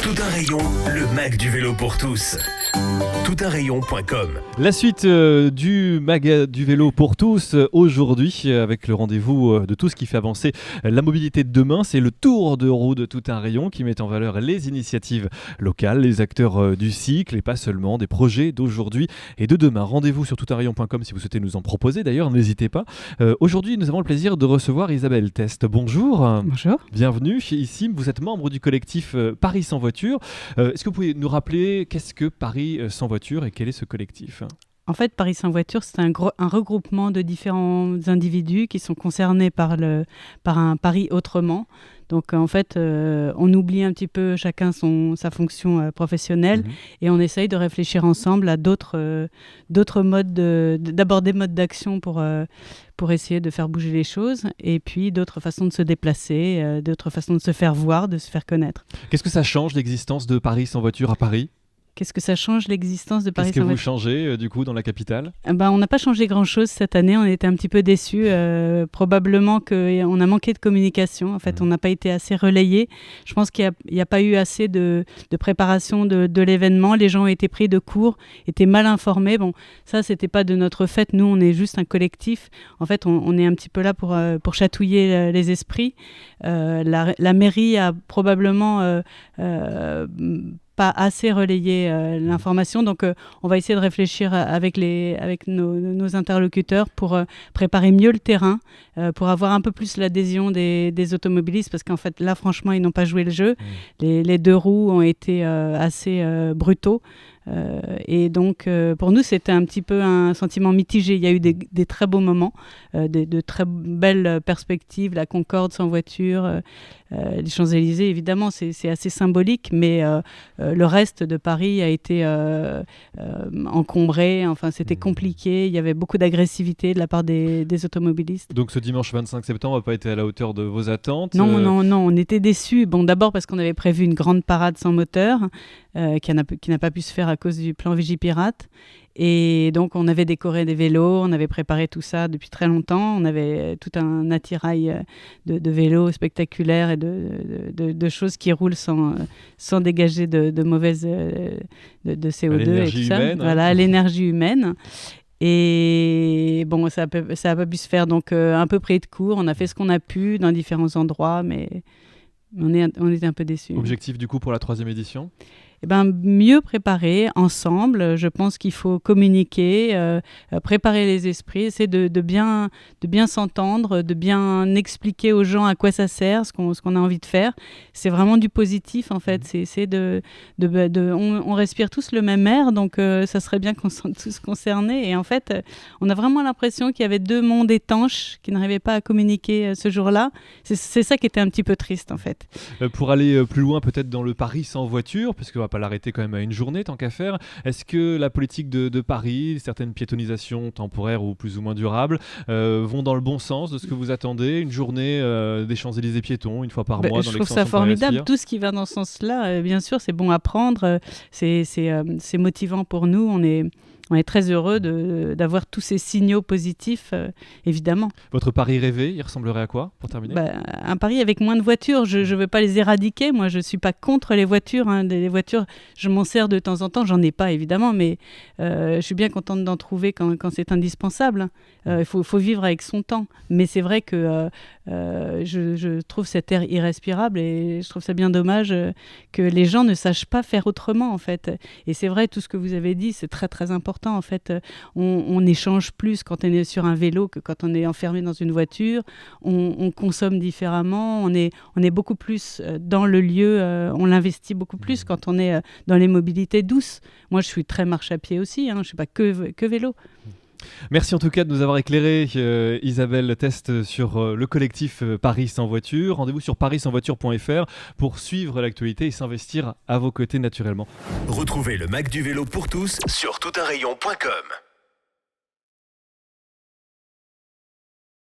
Tout un rayon, le Mac du vélo pour tous. Toutunrayon.com. La suite du Mag du vélo pour tous aujourd'hui avec le rendez-vous de tout ce qui fait avancer la mobilité de demain. C'est le tour de roue de Tout un rayon qui met en valeur les initiatives locales, les acteurs du cycle et pas seulement des projets d'aujourd'hui et de demain. Rendez-vous sur toutunrayon.com si vous souhaitez nous en proposer. D'ailleurs, n'hésitez pas. Aujourd'hui, nous avons le plaisir de recevoir Isabelle Test. Bonjour. Bonjour. Bienvenue ici. Vous êtes membre du collectif Paris sans voiture. Est-ce que vous pouvez nous rappeler qu'est-ce que Paris sans voiture et quel est ce collectif ? En fait, Paris sans voiture, c'est un regroupement de différents individus qui sont concernés par un Paris autrement. Donc, en fait, on oublie un petit peu chacun sa fonction professionnelle et on essaye de réfléchir ensemble à d'autres modes, d'abord des modes d'action pour essayer de faire bouger les choses et puis d'autres façons de se déplacer, d'autres façons de se faire voir, de se faire connaître. Qu'est-ce que ça change l'existence de Paris sans voiture à Paris ? Qu'est-ce que ça change l'existence de Paris sans voiture ? Qu'est-ce que vous changez changez du coup dans la capitale ? On n'a pas changé grand-chose cette année, on était un petit peu déçus. Probablement qu'on a manqué de communication, en fait on n'a pas été assez relayés. Je pense qu'il n'y a pas eu assez de préparation de l'événement, les gens ont été pris de court, étaient mal informés. Bon, ça c'était pas de notre fait, nous on est juste un collectif. En fait on est un petit peu là pour chatouiller les esprits. La mairie a probablement... pas assez relayer l'information. Donc, on va essayer de réfléchir avec nos interlocuteurs pour préparer mieux le terrain, pour avoir un peu plus l'adhésion des automobilistes, parce qu'en fait, là, franchement, ils n'ont pas joué le jeu. Les deux roues ont été assez brutaux. Et donc, pour nous, c'était un petit peu un sentiment mitigé. Il y a eu des très beaux moments, de très belles perspectives, la Concorde sans voiture, les Champs-Élysées, évidemment, c'est assez symbolique, mais le reste de Paris a été encombré. Enfin, c'était compliqué. Il y avait beaucoup d'agressivité de la part des automobilistes. Donc, ce dimanche 25 septembre n'a pas été à la hauteur de vos attentes ? Non, on était déçus. Bon, d'abord parce qu'on avait prévu une grande parade sans moteur, qui n'a pas pu se faire à cause du plan Vigipirate. Et donc, on avait décoré des vélos, on avait préparé tout ça depuis très longtemps. On avait tout un attirail de vélos spectaculaires et de choses qui roulent sans dégager de mauvaises de CO2 et tout ça. Voilà, l'énergie humaine. Et bon, ça a pas pu se faire, donc un peu pris de court. On a fait ce qu'on a pu dans différents endroits, mais on était un peu déçus. Objectif du coup pour la 3e édition ? Mieux préparer ensemble. Je pense qu'il faut communiquer, préparer les esprits, essayer de bien s'entendre, de bien expliquer aux gens à quoi ça sert, ce qu'on a envie de faire. C'est vraiment du positif en fait. C'est essayer on respire tous le même air, donc ça serait bien qu'on se sente tous concernés. Et en fait, on a vraiment l'impression qu'il y avait deux mondes étanches qui n'arrivaient pas à communiquer ce jour-là. C'est ça qui était un petit peu triste en fait. Pour aller plus loin peut-être dans le Paris sans voiture, parce qu'on va pas l'arrêter quand même à une journée tant qu'à faire. Est-ce que la politique de Paris, certaines piétonisations temporaires ou plus ou moins durables, vont dans le bon sens de ce que vous attendez ? Une journée des Champs-Élysées piétons, une fois par mois dans l'extension Je trouve ça formidable. Paris-Aspire. Tout ce qui va dans ce sens-là, bien sûr, c'est bon à prendre. C'est motivant pour nous. On est très heureux d'avoir tous ces signaux positifs, évidemment. Votre Paris rêvé, il ressemblerait à quoi, pour terminer ? Un Paris avec moins de voitures. Je ne veux pas les éradiquer. Moi, je ne suis pas contre les voitures. Les voitures, je m'en sers de temps en temps. J'en ai pas, évidemment, mais je suis bien contente d'en trouver quand c'est indispensable. Il faut vivre avec son temps. Mais c'est vrai que je trouve cet air irrespirable et je trouve ça bien dommage que les gens ne sachent pas faire autrement, en fait. Et c'est vrai, tout ce que vous avez dit, c'est très, très important. En fait, on échange plus quand on est sur un vélo que quand on est enfermé dans une voiture. On consomme différemment. On est beaucoup plus dans le lieu. On l'investit beaucoup plus quand on est dans les mobilités douces. Moi, je suis très marche à pied aussi. Je ne suis pas que vélo. Merci en tout cas de nous avoir éclairé, Isabelle Test, sur le collectif Paris sans voiture. Rendez-vous sur parissansvoiture.fr pour suivre l'actualité et s'investir à vos côtés naturellement. Retrouvez le Mac du vélo pour tous sur toutunrayon.com.